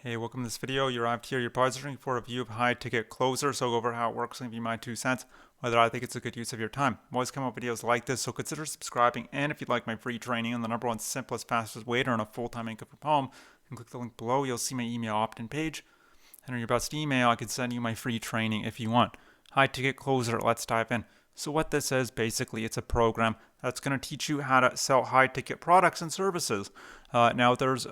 Hey, welcome to this video. You arrived here. You're pausing for a view of high ticket closer. So I'll go over how it works and give you my 2 cents, whether I think it's a good use of your time. I'm always come up with videos like this, so consider subscribing. And if you'd like my free training on the number one simplest, fastest way to earn a full-time income from home, you can click the link below. You'll see my email opt-in page. And on your best email, I can send you my free training if you want. High ticket closer, let's dive in. So what this is, basically, it's a program that's going to teach you how to sell high ticket products and services. Now, there's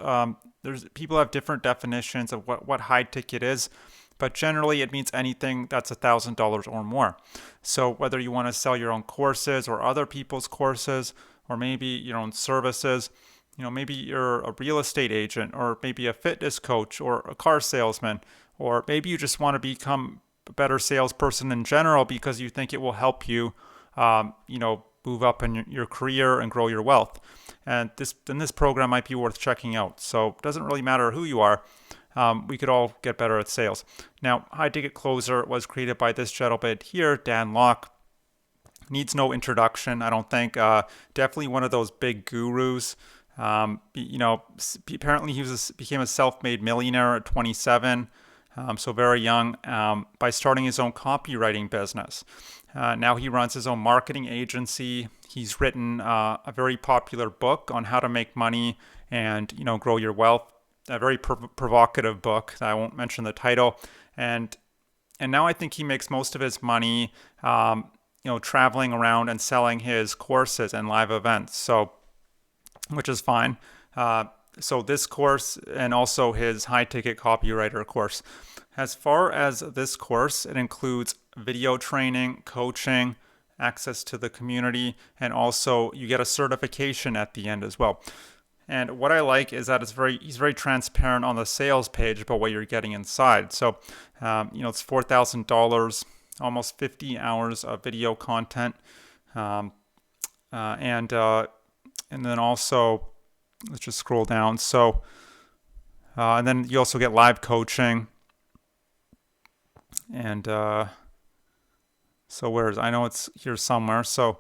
people have different definitions of what high ticket is, but generally it means anything that's $1,000 or more. So whether you want to sell your own courses or other people's courses, or maybe your own services, maybe you're a real estate agent, or maybe a fitness coach, or a car salesman, or maybe you just want to become a better salesperson in general because you think it will help you, move up in your career and grow your wealth. And this program might be worth checking out. So it doesn't really matter who you are. We could all get better at sales. Now, High Ticket Closer was created by this gentleman here, Dan Lok. Needs no introduction, I don't think. Definitely one of those big gurus. Apparently became a self-made millionaire at 27, so very young, by starting his own copywriting business. Now he runs his own marketing agency. He's written a very popular book on how to make money and grow your wealth. A very provocative book. I won't mention the title. And now I think he makes most of his money, traveling around and selling his courses and live events. So, which is fine. So this course and also his high ticket copywriter course. As far as this course, it includes video training, coaching, access to the community, and also you get a certification at the end as well. And what I like is that he's very transparent on the sales page about what you're getting inside. So, it's $4,000, almost 50 hours of video content, and then also, let's just scroll down. So, and then you also get live coaching. And I know it's here somewhere. So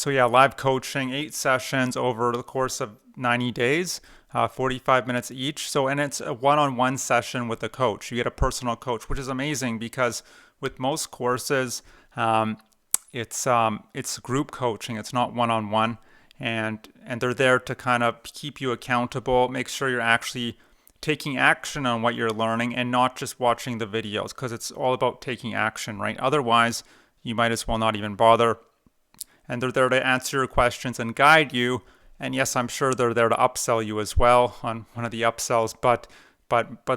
yeah, live coaching, 8 sessions over the course of 90 days, 45 minutes each. So, and it's a one-on-one session with a coach. You get a personal coach, which is amazing because with most courses, it's group coaching. It's not one-on-one, and they're there to kind of keep you accountable, make sure you're actually taking action on what you're learning and not just watching the videos, because it's all about taking action, right? Otherwise, you might as well not even bother. And they're there to answer your questions and guide you. And yes, I'm sure they're there to upsell you as well on one of the upsells, but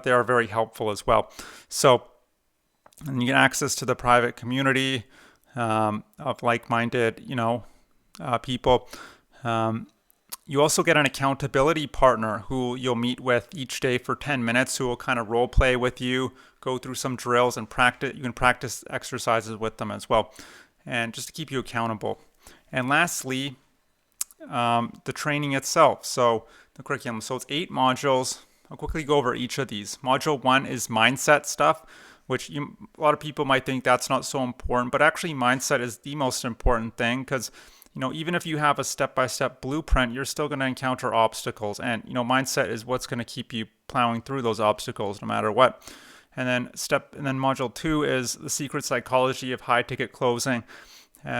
they are very helpful as well. So, and you get access to the private community of like-minded, people. You also get an accountability partner who you'll meet with each day for 10 minutes, who will kind of role play with you, go through some drills and practice. You can practice exercises with them as well, and just to keep you accountable. And lastly, the training itself. So the curriculum. So it's 8 modules. I'll quickly go over each of these. Module 1 is mindset stuff, which a lot of people might think that's not so important, but actually mindset is the most important thing because even if you have a step-by-step blueprint, you're still going to encounter obstacles. And, mindset is what's going to keep you plowing through those obstacles no matter what. And then module 2 is the secret psychology of high ticket closing.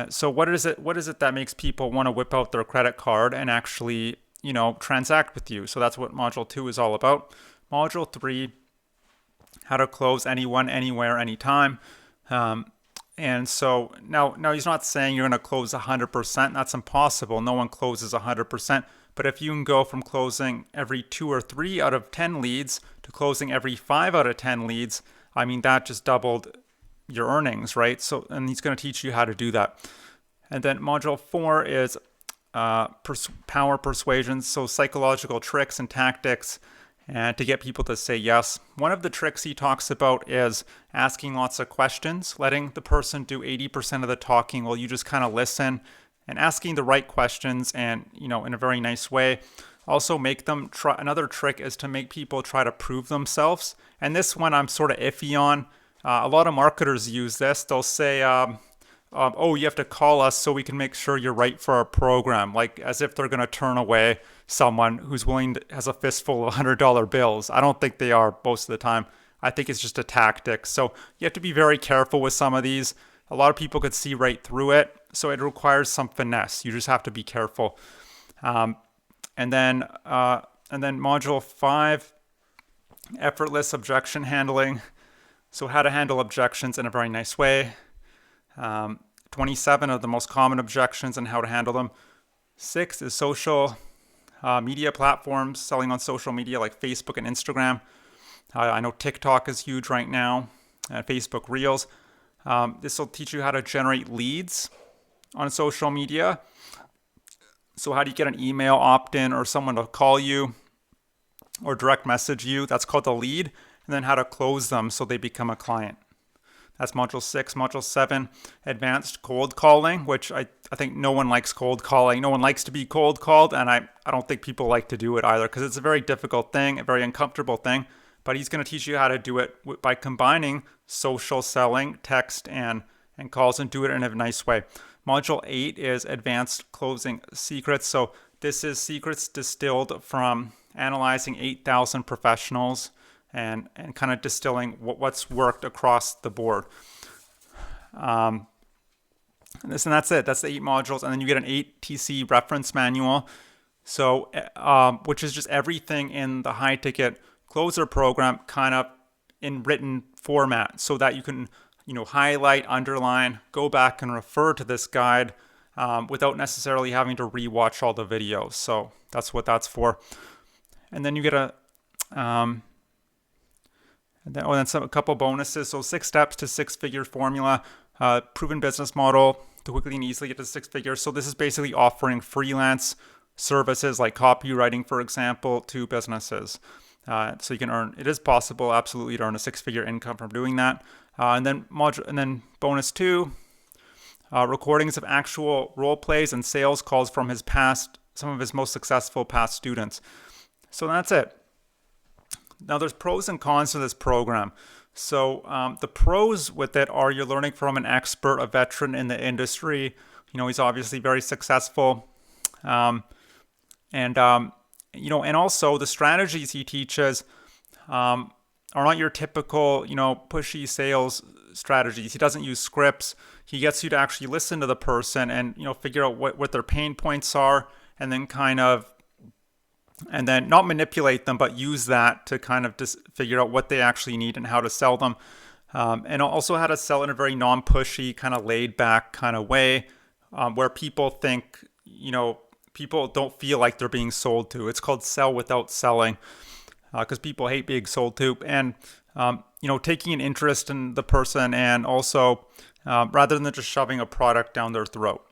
So what is it that makes people want to whip out their credit card and actually, transact with you? So that's what module 2 is all about. Module 3, how to close anyone, anywhere, anytime. And so now he's not saying you're going to close 100%. That's impossible. No one closes 100%. But if you can go from closing every 2 or 3 out of 10 leads to closing every 5 out of 10 leads, I mean, that just doubled your earnings, right? So, and he's going to teach you how to do that. And then module 4 is power persuasion. So psychological tricks and tactics and to get people to say yes. One of the tricks he talks about is asking lots of questions, letting the person do 80% of the talking while you just kind of listen, and asking the right questions and, in a very nice way. Also make them try. Another trick is to make people try to prove themselves. And this one I'm sort of iffy on. A lot of marketers use this. They'll say, oh, you have to call us so we can make sure you're right for our program, like as if they're going to turn away someone who's has a fistful of $100 bills. I don't think they are most of the time. I think it's just a tactic. So you have to be very careful with some of these. A lot of people could see right through it. So it requires some finesse. You just have to be careful. And then module 5, effortless objection handling. So how to handle objections in a very nice way. 27 of the most common objections and how to handle them. 6 is social media platforms, selling on social media like Facebook and Instagram. I know TikTok is huge right now, and Facebook Reels. This will teach you how to generate leads on social media. So how do you get an email opt-in or someone to call you or direct message you? That's called the lead. And then how to close them so they become a client. That's module 6. Module 7, advanced cold calling, which I think no one likes cold calling. No one likes to be cold called, and I don't think people like to do it either because it's a very difficult thing, a very uncomfortable thing. But he's going to teach you how to do it by combining social selling, text, and calls, and do it in a nice way. Module 8 is advanced closing secrets. So this is secrets distilled from analyzing 8,000 professionals and kind of distilling what's worked across the board. And that's it. That's the 8 modules. And then you get an 8TC reference manual. So, which is just everything in the high ticket closer program kind of in written format so that you can, highlight, underline, go back and refer to this guide without necessarily having to rewatch all the videos. So that's what that's for. And then you get a a couple bonuses. So 6 steps to 6-figure formula, proven business model to quickly and easily get to 6 figures. So this is basically offering freelance services like copywriting, for example, to businesses. So you can earn, it is possible absolutely to earn a 6-figure income from doing that. And then bonus 2, recordings of actual role plays and sales calls from some of his most successful past students. So that's it. Now there's pros and cons to this program. So the pros with it are you're learning from an expert, a veteran in the industry. He's obviously very successful. And also the strategies he teaches are not your typical, pushy sales strategies. He doesn't use scripts. He gets you to actually listen to the person and, figure out what their pain points are, and then not manipulate them, but use that to kind of just figure out what they actually need and how to sell them. And also how to sell in a very non-pushy, kind of laid back kind of way, where people think, people don't feel like they're being sold to. It's called sell without selling, because people hate being sold to. And, taking an interest in the person, and also rather than just shoving a product down their throat.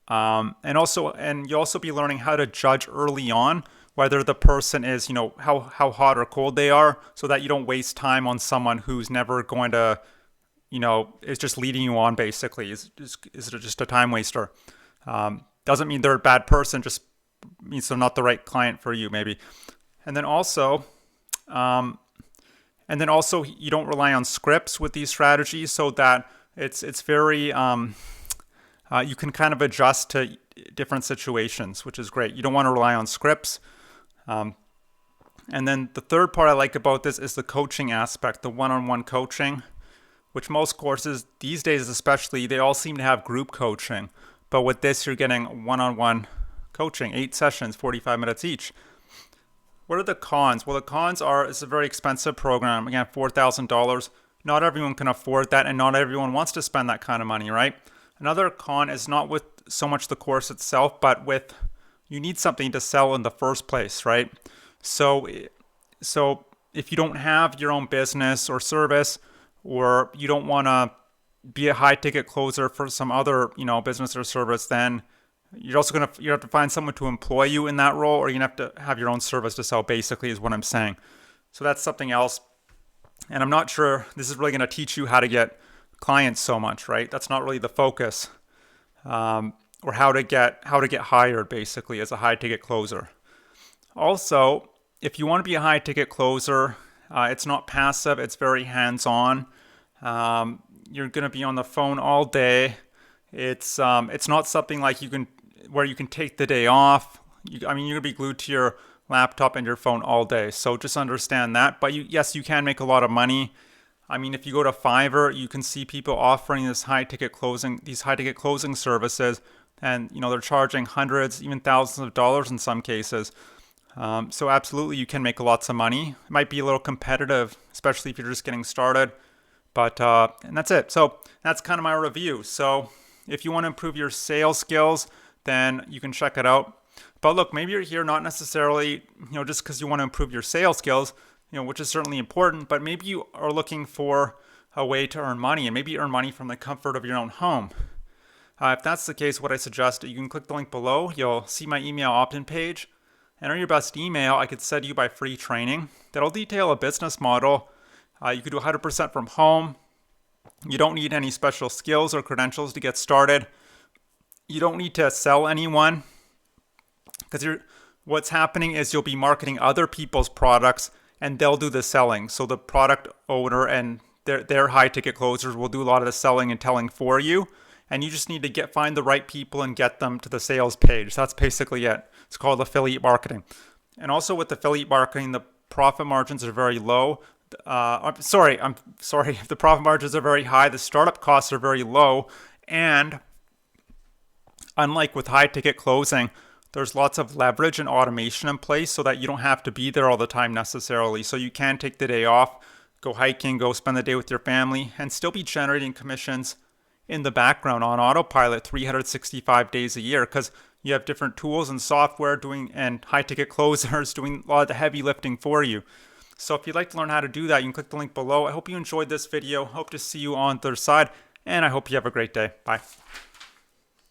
And you'll also be learning how to judge early on whether the person is, how hot or cold they are, so that you don't waste time on someone who's never going to, is just leading you on basically, is just a time waster. Doesn't mean they're a bad person, just means they're not the right client for you maybe. And then also you don't rely on scripts with these strategies, so that it's very, you can kind of adjust to different situations, which is great. You don't want to rely on scripts. And then the third part I like about this is the coaching aspect, the one-on-one coaching, which most courses these days especially, they all seem to have group coaching. But with this, you're getting one-on-one coaching, 8 sessions, 45 minutes each. What are the cons? Well, the cons are it's a very expensive program. Again, $4,000. Not everyone can afford that, and not everyone wants to spend that kind of money, right? Another con is not with so much the course itself, but with you need something to sell in the first place, right? So if you don't have your own business or service, or you don't want to be a high ticket closer for some other, business or service, then you're also you have to find someone to employ you in that role, or you're going to have to have your own service to sell, basically, is what I'm saying. So that's something else. And I'm not sure this is really going to teach you how to get clients so much, right? That's not really the focus, or how to get hired basically as a high ticket closer. Also, if you want to be a high ticket closer, it's not passive, it's very hands-on. you're going to be on the phone all day. It's not something like where you can take the day off. I mean, you're going to be glued to your laptop and your phone all day. So just understand that. But yes, you can make a lot of money. I mean, if you go to Fiverr, you can see people offering these high ticket closing services, and they're charging hundreds, even thousands of dollars in some cases. So absolutely, you can make lots of money. It might be a little competitive, especially if you're just getting started. But and that's it. So that's kind of my review. So if you want to improve your sales skills, then you can check it out. But look, maybe you're here not necessarily, just because you want to improve your sales skills, which is certainly important, but maybe you are looking for a way to earn money, and maybe you earn money from the comfort of your own home. If that's the case, what I suggest, you can click the link below. You'll see my email opt-in page. Enter your best email. I could send you by free training that'll detail a business model. You could do 100% from home. You don't need any special skills or credentials to get started. You don't need to sell anyone, because what's happening is you'll be marketing other people's products and they'll do the selling. So the product owner and their high ticket closers will do a lot of the selling and telling for you. And you just need to find the right people and get them to the sales page. That's basically it. It's called affiliate marketing. And also with affiliate marketing, the profit margins are very low. I'm sorry. If the profit margins are very high, the startup costs are very low. And unlike with high ticket closing, there's lots of leverage and automation in place so that you don't have to be there all the time necessarily. So you can take the day off, go hiking, go spend the day with your family, and still be generating commissions in the background on autopilot 365 days a year, because you have different tools and software and high ticket closers doing a lot of the heavy lifting for you. So if you'd like to learn how to do that, you can click the link below. I hope you enjoyed this video. Hope to see you on the other side, and I hope you have a great day. Bye.